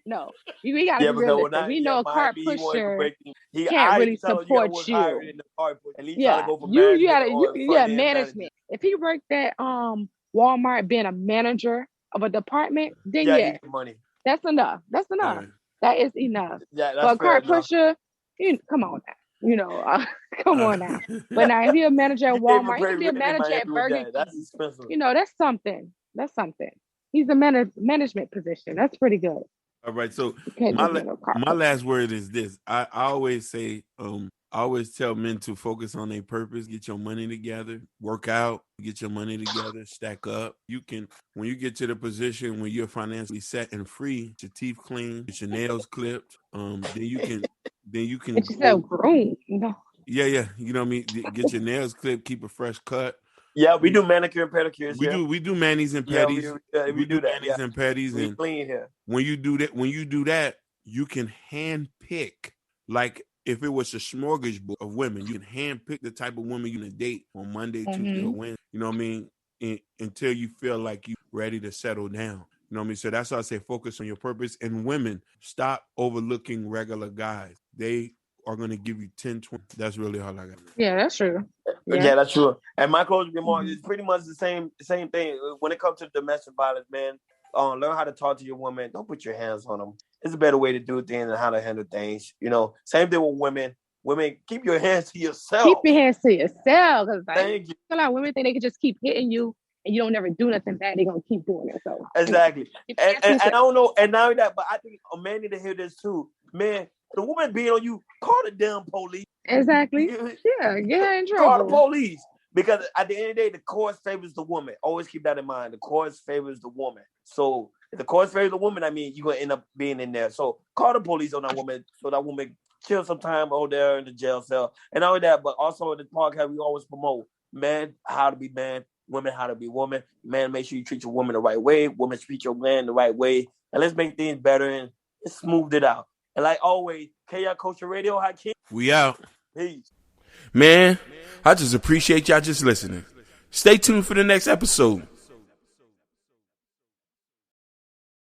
No, we gotta be realistic. We know a cart pusher can't really support you. At least trying to Yeah, go for you management gotta or front end management. manager. If he worked at Walmart being a manager of a department, then Yeah, yeah, he get money. that's enough. That's enough. Right. That is enough. Yeah, that's But a fair cart enough. pusher, come on now. Come on now. But now if you're a manager at Walmart, he can be a manager at Burger King. That's expensive. That's something. That's something. He's a management position. That's pretty good. All right. So my last word is this. I always say, I always tell men to focus on their purpose, get your money together, work out, get your money together, stack up. You can, when you get to the position when you're financially set and free, get your teeth clean, get your nails clipped, then you can get yourself groomed. Yeah. You know what I mean? Get your nails clipped, keep a fresh cut. Yeah, we do manicure and pedicures. We do manis and petties. We do that. Manis and petties. We and clean here. When you do that, you can hand pick, like if it was a smorgasbord of women, you can hand pick the type of woman you're gonna date on Monday, Tuesday, or Wednesday. You know what I mean? Until you feel like you're ready to settle down. You know what I mean? So that's why I say focus on your purpose. And women, stop overlooking regular guys. They are going to give you 10, 20. That's really all I got. Yeah, that's true. Yeah, that's true. And my closing remark is pretty much the same thing. When it comes to domestic violence, man, learn how to talk to your woman. Don't put your hands on them. It's a better way to do things and how to handle things. Same thing with women. Women, keep your hands to yourself. Keep your hands to yourself. Thank you. A lot of women think they can just keep hitting you and you don't never do nothing bad. They're going to keep doing it. So exactly. And I don't know. And now that, but I think a man need to hear this too. Man, the woman being on you, call the damn police. Exactly. Yeah, get her in trouble. Call the police. Because at the end of the day, the court favors the woman. Always keep that in mind. The court favors the woman. So if the court favors the woman, I mean, you're going to end up being in there. So call the police on that woman so that woman chill some time over there in the jail cell. And not only that, but also in the podcast, we always promote men, how to be man, women, how to be woman. Man, make sure you treat your woman the right way. Women treat your man the right way. And let's make things better and let's smooth it out. And like always, KR Culture Radio, Hakeem. We out. Peace. Man, I just appreciate y'all just listening. Stay tuned for the next episode.